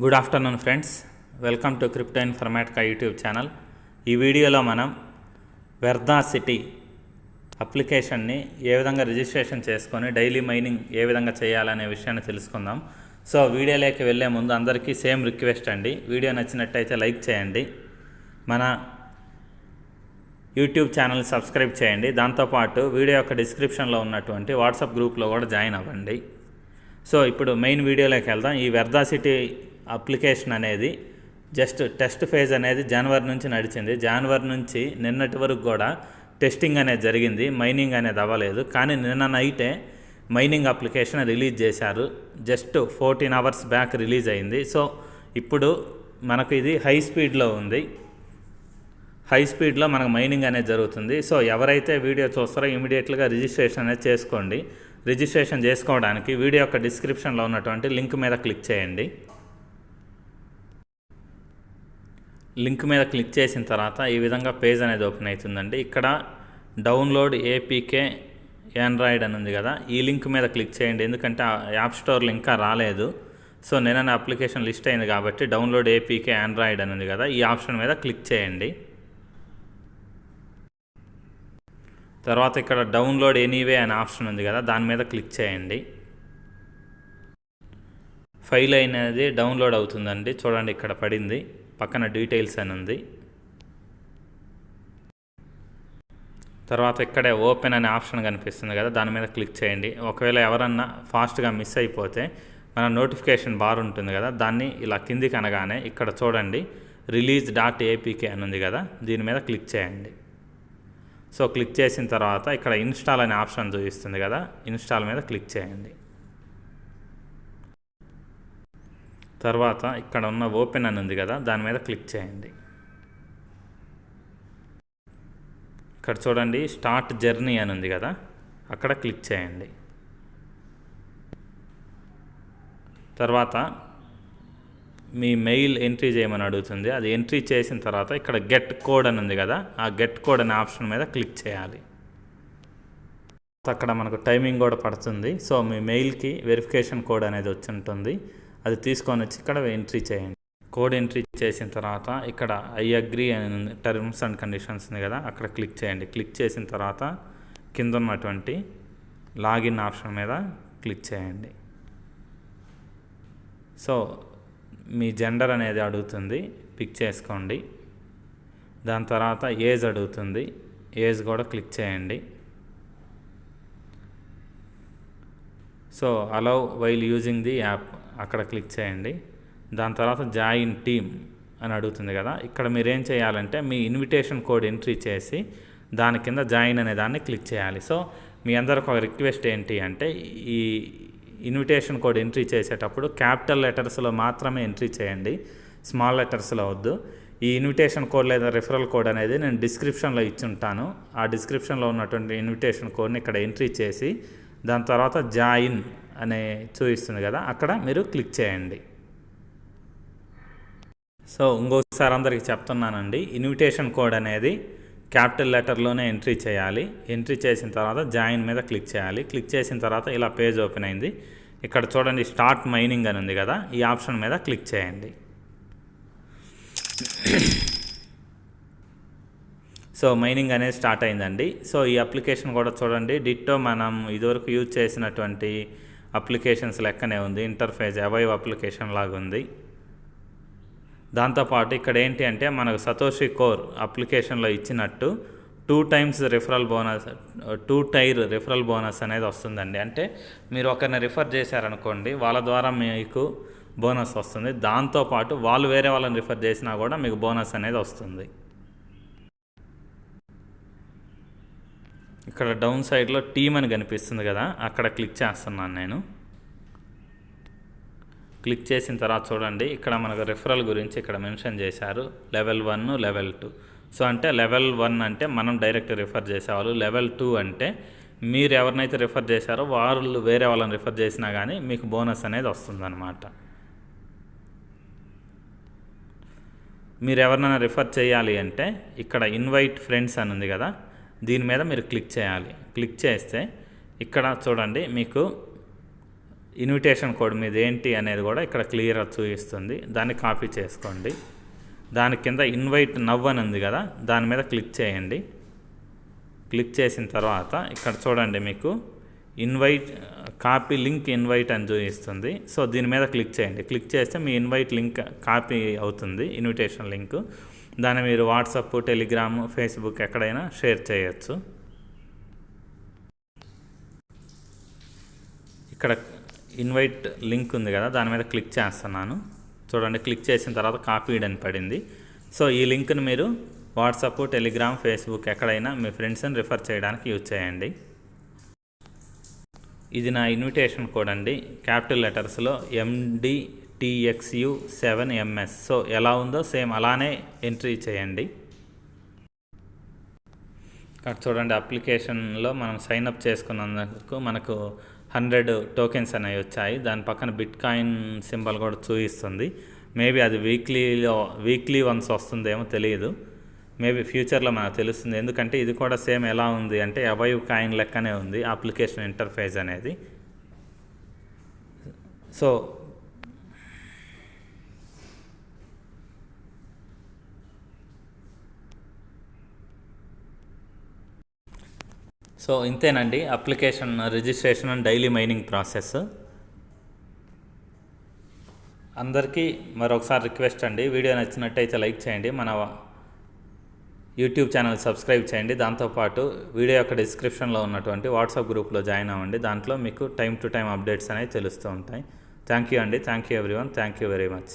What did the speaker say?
Good afternoon friends, welcome to crypto Informatica YouTube channel. ఈ వీడియోలో మనం వెర్దాసిటీ అప్లికేషన్ని ఏ విధంగా రిజిస్ట్రేషన్ చేసుకొని డైలీ మైనింగ్ ఏ విధంగా చేయాలనే విషయాన్ని తెలుసుకుందాం. సో వీడియోలోకి వెళ్ళే ముందు అందరికీ సేమ్ రిక్వెస్ట్ అండి, వీడియో నచ్చినట్టయితే లైక్ చేయండి, మన యూట్యూబ్ ఛానల్ సబ్స్క్రైబ్ చేయండి. దాంతోపాటు వీడియో యొక్క డిస్క్రిప్షన్లో ఉన్నటువంటి వాట్సాప్ గ్రూప్లో కూడా జాయిన్ అవ్వండి. సో ఇప్పుడు మెయిన్ వీడియోలోకి వెళ్దాం. ఈ వెర్దాసిటీ అప్లికేషన్ అనేది జస్ట్ టెస్ట్ ఫేజ్ అనేది జనవరి నుంచి నడిచింది. జనవరి నుంచి నిన్నటి వరకు కూడా టెస్టింగ్ అనేది జరిగింది, మైనింగ్ అనేది అవ్వలేదు. కానీ నిన్న నైటే మైనింగ్ అప్లికేషన్ రిలీజ్ చేశారు. జస్ట్ 14 అవర్స్ బ్యాక్ రిలీజ్ అయింది. సో ఇప్పుడు మనకు ఇది హై స్పీడ్లో ఉంది. హై స్పీడ్లో మనకు మైనింగ్ అనేది జరుగుతుంది. సో ఎవరైతే వీడియో చూస్తారో ఇమీడియట్గా రిజిస్ట్రేషన్ అనేది చేసుకోండి. రిజిస్ట్రేషన్ చేసుకోవడానికి వీడియో యొక్క డిస్క్రిప్షన్లో ఉన్నటువంటి లింక్ మీద క్లిక్ చేయండి. లింక్ మీద క్లిక్ చేసిన తర్వాత ఈ విధంగా పేజ్ అనేది ఓపెన్ అవుతుందండి. ఇక్కడ డౌన్లోడ్ ఏపీకే ఆండ్రాయిడ్ అని ఉంది కదా, ఈ లింక్ మీద క్లిక్ చేయండి. ఎందుకంటే యాప్ స్టోర్లో ఇంకా రాలేదు. సో నేను అప్లికేషన్ లిస్ట్ అయింది కాబట్టి డౌన్లోడ్ ఏపీకే ఆండ్రాయిడ్ అని ఉంది కదా, ఈ ఆప్షన్ మీద క్లిక్ చేయండి. తర్వాత ఇక్కడ డౌన్లోడ్ ఎనీవే అనే ఆప్షన్ ఉంది కదా, దాని మీద క్లిక్ చేయండి. ఫైల్ అనేది డౌన్లోడ్ అవుతుందండి. చూడండి ఇక్కడ పడింది, పక్కన డీటెయిల్స్ అని ఉంది. తర్వాత ఇక్కడే ఓపెన్ అనే ఆప్షన్ కనిపిస్తుంది కదా, దాని మీద క్లిక్ చేయండి. ఒకవేళ ఎవరన్నా ఫాస్ట్గా మిస్ అయిపోతే మన నోటిఫికేషన్ బార్ ఉంటుంది కదా, దాన్ని ఇలా కిందికి అనగానే ఇక్కడ చూడండి release.apk అని ఉంది కదా, దీని మీద క్లిక్ చేయండి. సో క్లిక్ చేసిన తర్వాత ఇక్కడ ఇన్స్టాల్ అనే ఆప్షన్ చూపిస్తుంది కదా, ఇన్స్టాల్ మీద క్లిక్ చేయండి. తర్వాత ఇక్కడ ఉన్న ఓపెన్ అని ఉంది కదా, దాని మీద క్లిక్ చేయండి. ఇక్కడ చూడండి స్టార్ట్ జర్నీ అని ఉంది కదా, అక్కడ క్లిక్ చేయండి. తర్వాత మీ మెయిల్ ఎంట్రీ చేయమని అడుగుతుంది. అది ఎంట్రీ చేసిన తర్వాత ఇక్కడ గెట్ కోడ్ అని ఉంది కదా, ఆ గెట్ కోడ్ అనే ఆప్షన్ మీద క్లిక్ చేయాలి. అక్కడ మనకు టైమింగ్ కూడా పడుతుంది. సో మీ మెయిల్కి వెరిఫికేషన్ కోడ్ అనేది వచ్చి ఉంటుంది, అది తీసుకొని వచ్చి ఇక్కడ ఎంట్రీ చేయండి. కోడ్ ఎంట్రీ చేసిన తర్వాత ఇక్కడ ఐ అగ్రీ అని టర్మ్స్ అండ్ కండిషన్స్ ఉంది కదా, అక్కడ క్లిక్ చేయండి. క్లిక్ చేసిన తర్వాత కింద ఉన్నటువంటి లాగిన్ ఆప్షన్ మీద క్లిక్ చేయండి. సో మీ జెండర్ అనేది అడుగుతుంది, పిక్ చేసుకోండి. దాని తర్వాత ఏజ్ అడుగుతుంది, ఏజ్ కూడా క్లిక్ చేయండి. So allow while using the app అక్కడ క్లిక్ చేయండి. దాని తర్వాత జాయిన్ టీమ్ అని అడుగుతుంది కదా, ఇక్కడ మీరు ఏం చేయాలంటే మీ ఇన్విటేషన్ కోడ్ ఎంట్రీ చేసి దాని కింద జాయిన్ అనే దాన్ని క్లిక్ చేయాలి. సో మీ అందరికి ఒక రిక్వెస్ట్ ఏంటి అంటే, ఈ ఇన్విటేషన్ కోడ్ ఎంట్రీ చేసేటప్పుడు క్యాపిటల్ లెటర్స్లో మాత్రమే ఎంట్రీ చేయండి, స్మాల్ లెటర్స్లో వద్దు. ఈ ఇన్విటేషన్ కోడ్ లేదా రిఫరల్ కోడ్ అనేది నేను డిస్క్రిప్షన్లో ఇచ్చి ఉంటాను. ఆ డిస్క్రిప్షన్లో ఉన్నటువంటి ఇన్విటేషన్ కోడ్ని ఇక్కడ ఎంట్రీ చేసి దాని తర్వాత జాయిన్ అనే చూపిస్తుంది కదా, అక్కడ మీరు క్లిక్ చేయండి. సో ఇంకోసారి అందరికీ చెప్తున్నానండి, ఇన్విటేషన్ కోడ్ అనేది క్యాపిటల్ లెటర్లోనే ఎంట్రీ చేయాలి. ఎంట్రీ చేసిన తర్వాత జాయిన్ మీద క్లిక్ చేయాలి. క్లిక్ చేసిన తర్వాత ఇలా పేజ్ ఓపెన్ అయింది. ఇక్కడ చూడండి స్టార్ట్ మైనింగ్ అని ఉంది కదా, ఈ ఆప్షన్ మీద క్లిక్ చేయండి. సో మైనింగ్ అనేది స్టార్ట్ అయిందండి. సో ఈ అప్లికేషన్ కూడా చూడండి డిట్టో మనం ఇదివరకు యూజ్ చేసినటువంటి అప్లికేషన్స్ లెక్కనే ఉంది. ఇంటర్ఫేస్ అవైవ్ అప్లికేషన్ లాగా ఉంది. దాంతోపాటు ఇక్కడ ఏంటి అంటే మనకు సతోషి కోర్ అప్లికేషన్లో ఇచ్చినట్టు 2 times referral bonus, 2 tier referral bonus అనేది వస్తుందండి. అంటే మీరు ఒకరిని రిఫర్ చేశారనుకోండి, వాళ్ళ ద్వారా మీకు బోనస్ వస్తుంది. దాంతోపాటు వాళ్ళు వేరే వాళ్ళని రిఫర్ చేసినా కూడా మీకు బోనస్ అనేది వస్తుంది. ఇక్కడ డౌన్ సైడ్లో టీమ్ అని కనిపిస్తుంది కదా, అక్కడ క్లిక్ చేస్తున్నాను నేను. క్లిక్ చేసిన తర్వాత చూడండి ఇక్కడ మనకు రిఫరల్ గురించి ఇక్కడ మెన్షన్ చేశారు, లెవెల్ 1, లెవెల్ 2. సో అంటే లెవెల్ 1 అంటే మనం డైరెక్ట్ రిఫర్ చేసేవాళ్ళు, లెవెల్ 2 అంటే మీరు ఎవరినైతే రిఫర్ చేశారో వాళ్ళు వేరే వాళ్ళని రిఫర్ చేసినా కానీ మీకు బోనస్ అనేది వస్తుందన్నమాట. మీరు ఎవరినైనా రిఫర్ చేయాలి అంటే ఇక్కడ ఇన్వైట్ ఫ్రెండ్స్ అని ఉంది కదా, దీని మీద మీరు క్లిక్ చేయాలి. క్లిక్ చేస్తే ఇక్కడ చూడండి మీకు ఇన్విటేషన్ కోడ్ మీద ఏంటి అనేది కూడా ఇక్కడ క్లియర్గా చూపిస్తుంది. దాన్ని కాపీ చేసుకోండి. దాని కింద ఇన్వైట్ నవ్ అని ఉంది కదా, దాని మీద క్లిక్ చేయండి. క్లిక్ చేసిన తర్వాత ఇక్కడ చూడండి, మీకు ఇన్వైట్ కాపీ లింక్ ఇన్వైట్ అని చూపిస్తుంది. సో దీని మీద క్లిక్ చేయండి. క్లిక్ చేస్తే మీ ఇన్వైట్ లింక్ కాపీ అవుతుంది, ఇన్విటేషన్ లింక్. దాన్ని మీరు వాట్సాప్, టెలిగ్రామ్, ఫేస్బుక్ ఎక్కడైనా షేర్ చేయొచ్చు. ఇక్కడ ఇన్వైట్ లింక్ ఉంది కదా, దాని మీద క్లిక్ చేస్తున్నాను. చూడండి, క్లిక్ చేసిన తర్వాత కాపీడ్ అని పడింది. సో ఈ లింక్ని మీరు వాట్సాప్, టెలిగ్రామ్, ఫేస్బుక్ ఎక్కడైనా మీ ఫ్రెండ్స్ని రిఫర్ చేయడానికి యూజ్ చేయండి. ఇది నా ఇన్విటేషన్ కోడ్ అండి, క్యాపిటల్ లెటర్స్లో MDTXU7MS. సో ఎలా ఉందో సేమ్ అలానే ఎంట్రీ చేయండి. ఇక్కడ చూడండి, అప్లికేషన్లో మనం సైన్అప్ చేసుకున్నందుకు మనకు 100 టోకెన్స్ అనేవి వచ్చాయి. దాని పక్కన బిట్ కాయిన్ సింబల్ కూడా చూపిస్తుంది. మేబీ అది వీక్లీ వన్స్ వస్తుందేమో తెలియదు. మేబీ ఫ్యూచర్లో మనకు తెలుస్తుంది. ఎందుకంటే ఇది కూడా సేమ్ ఎలా ఉంది అంటే అవైవ్ కాయిన్ లెక్కనే ఉంది అప్లికేషన్ ఇంటర్ఫేస్ అనేది. సో ఇంతేనండి application registration and daily mining process. అందరికీ మరొకసారి రిక్వెస్ట్ అండి, వీడియో నచ్చినట్టయితే లైక్ చేయండి, మన యూట్యూబ్ ఛానల్ సబ్స్క్రైబ్ చేయండి. దాంతోపాటు వీడియో యొక్క డిస్క్రిప్షన్లో ఉన్నటువంటి వాట్సాప్ గ్రూప్లో జాయిన్ అవ్వండి. దాంట్లో మీకు టైం టు టైం అప్డేట్స్ అనేవి తెలుస్తూ ఉంటాయి. థ్యాంక్ యూ అండి. Thank you everyone. Thank you very much.